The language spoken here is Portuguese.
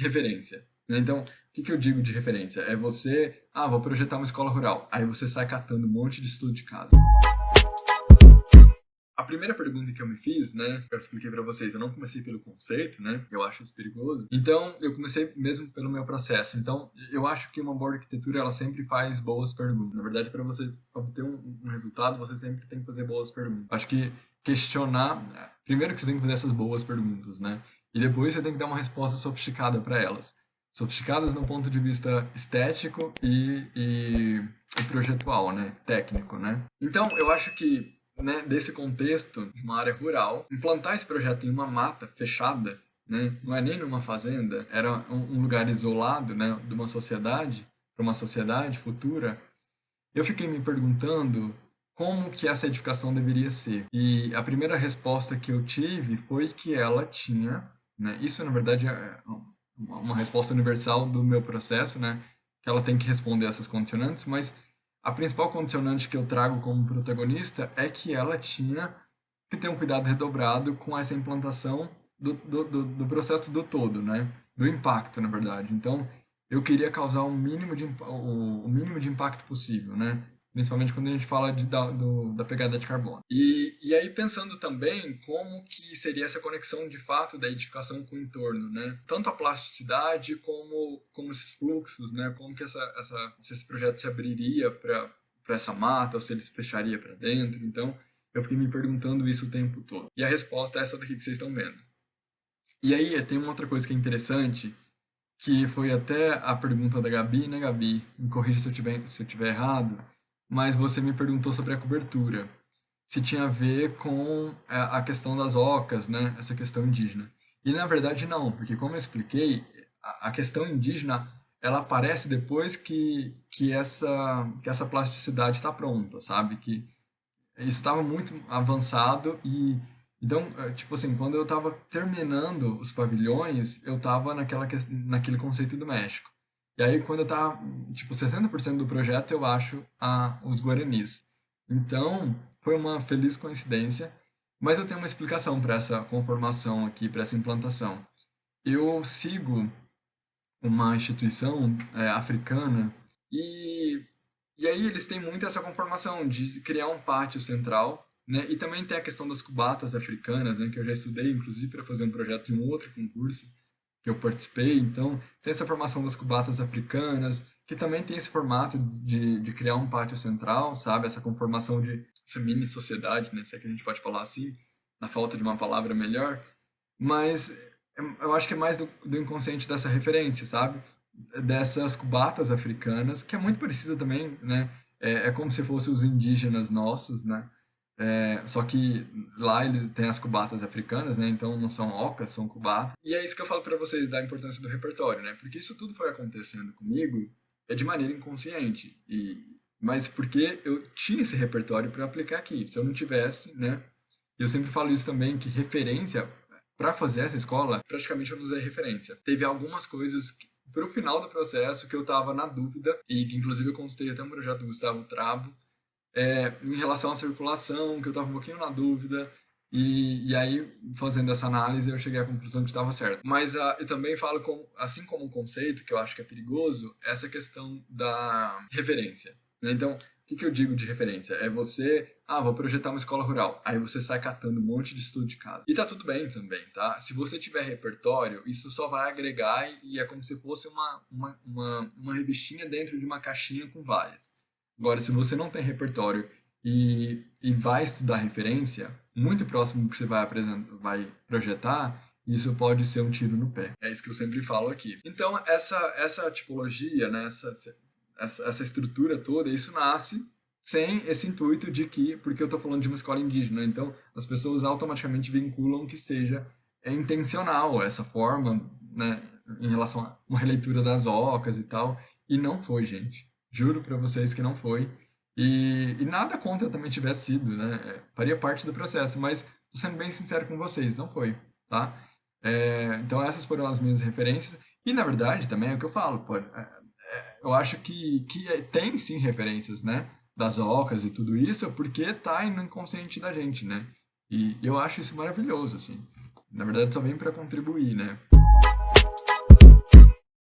referência, né? Então, o que eu digo de referência? É você, vou projetar uma escola rural. Aí você sai catando um monte de estudo de casa. A primeira pergunta que eu me fiz, né, eu expliquei pra vocês, eu não comecei pelo conceito, né, eu acho isso perigoso. Então, eu comecei mesmo pelo meu processo. Então, eu acho que uma boa arquitetura, ela sempre faz boas perguntas. Na verdade, para vocês obter um resultado, você sempre tem que fazer boas perguntas. Acho que questionar, primeiro que você tem que fazer essas boas perguntas, né, e depois você tem que dar uma resposta sofisticada para elas. Sofisticadas no ponto de vista estético e projetual, né, técnico, né. Então, eu acho que né, desse contexto de uma área rural, implantar esse projeto em uma mata fechada, né, não é nem numa fazenda, era um lugar isolado, né, de uma sociedade, para uma sociedade futura, eu fiquei me perguntando como que essa edificação deveria ser. E a primeira resposta que eu tive foi que ela tinha, né, isso na verdade é uma resposta universal do meu processo, né, que ela tem que responder essas condicionantes, mas a principal condicionante que eu trago como protagonista é que ela tinha que ter um cuidado redobrado com essa implantação do processo do todo, né? Do impacto, na verdade. Então, eu queria causar o mínimo de impacto possível, né? Principalmente quando a gente fala da pegada de carbono. E aí pensando também como que seria essa conexão de fato da edificação com o entorno, né? Tanto a plasticidade como esses fluxos, né? Como que se esse projeto se abriria para essa mata ou se ele se fecharia para dentro. Então, eu fiquei me perguntando isso o tempo todo. E a resposta é essa daqui que vocês estão vendo. E aí tem uma outra coisa que é interessante, que foi até a pergunta da Gabi, né, Gabi? Me corrija se eu tiver errado, mas você me perguntou sobre a cobertura. Se tinha a ver com a questão das ocas, né? Essa questão indígena. E na verdade não, porque como eu expliquei, a questão indígena ela aparece depois que essa plasticidade está pronta, sabe? Que isso estava muito avançado e então, tipo assim, quando eu estava terminando os pavilhões, eu estava naquele conceito do México. E aí, quando eu estava, tipo, 60% do projeto, eu acho os Guaranis. Então, foi uma feliz coincidência, mas eu tenho uma explicação para essa conformação aqui, para essa implantação. Eu sigo uma instituição africana e e aí eles têm muito essa conformação de criar um pátio central, né? E também tem a questão das cubatas africanas, né? Que eu já estudei, inclusive, para fazer um projeto de um outro concurso que eu participei. Então, tem essa formação das cubatas africanas, que também tem esse formato de criar um pátio central, sabe? Essa conformação de essa mini sociedade, né? Se é que a gente pode falar assim, na falta de uma palavra melhor. Mas eu acho que é mais do inconsciente dessa referência, sabe? Dessas cubatas africanas, que é muito parecida também, né? É como se fossem os indígenas nossos, né? Só que lá ele tem as cubatas africanas, né? Então não são ocas, são cubatas. E é isso que eu falo para vocês da importância do repertório, né? Porque isso tudo foi acontecendo comigo de maneira inconsciente. Mas porque eu tinha esse repertório para aplicar aqui. Se eu não tivesse, né? Eu sempre falo isso também, que referência, para fazer essa escola, praticamente eu não usei referência. Teve algumas coisas pro final do processo que eu tava na dúvida, e que inclusive eu consultei até um projeto do Gustavo Trabo, em relação à circulação, que eu tava um pouquinho na dúvida, e aí, fazendo essa análise, eu cheguei à conclusão que estava certo. Mas eu também falo, assim como o conceito, que eu acho que é perigoso, essa questão da referência, né? Então, o que eu digo de referência? É você, vou projetar uma escola rural. Aí você sai catando um monte de estudo de casa. E tá tudo bem também, tá? Se você tiver repertório, isso só vai agregar e é como se fosse uma revistinha dentro de uma caixinha com várias. Agora, se você não tem repertório e vai estudar referência, muito próximo do que você vai projetar, isso pode ser um tiro no pé. É isso que eu sempre falo aqui. Então, essa tipologia, né, essa estrutura toda, isso nasce sem esse intuito de que, porque eu estou falando de uma escola indígena, então as pessoas automaticamente vinculam que seja intencional essa forma, né, em relação a uma releitura das ocas e tal, e não foi, gente. Juro para vocês que não foi. E nada contra também tivesse sido, né? Faria parte do processo, mas tô sendo bem sincero com vocês, não foi, tá? Então essas foram as minhas referências, e na verdade também é o que eu falo, pô, eu acho que tem sim referências, né? Das ocas e tudo isso, porque tá no inconsciente da gente, né? E eu acho isso maravilhoso, assim. Na verdade, só vem para contribuir, né?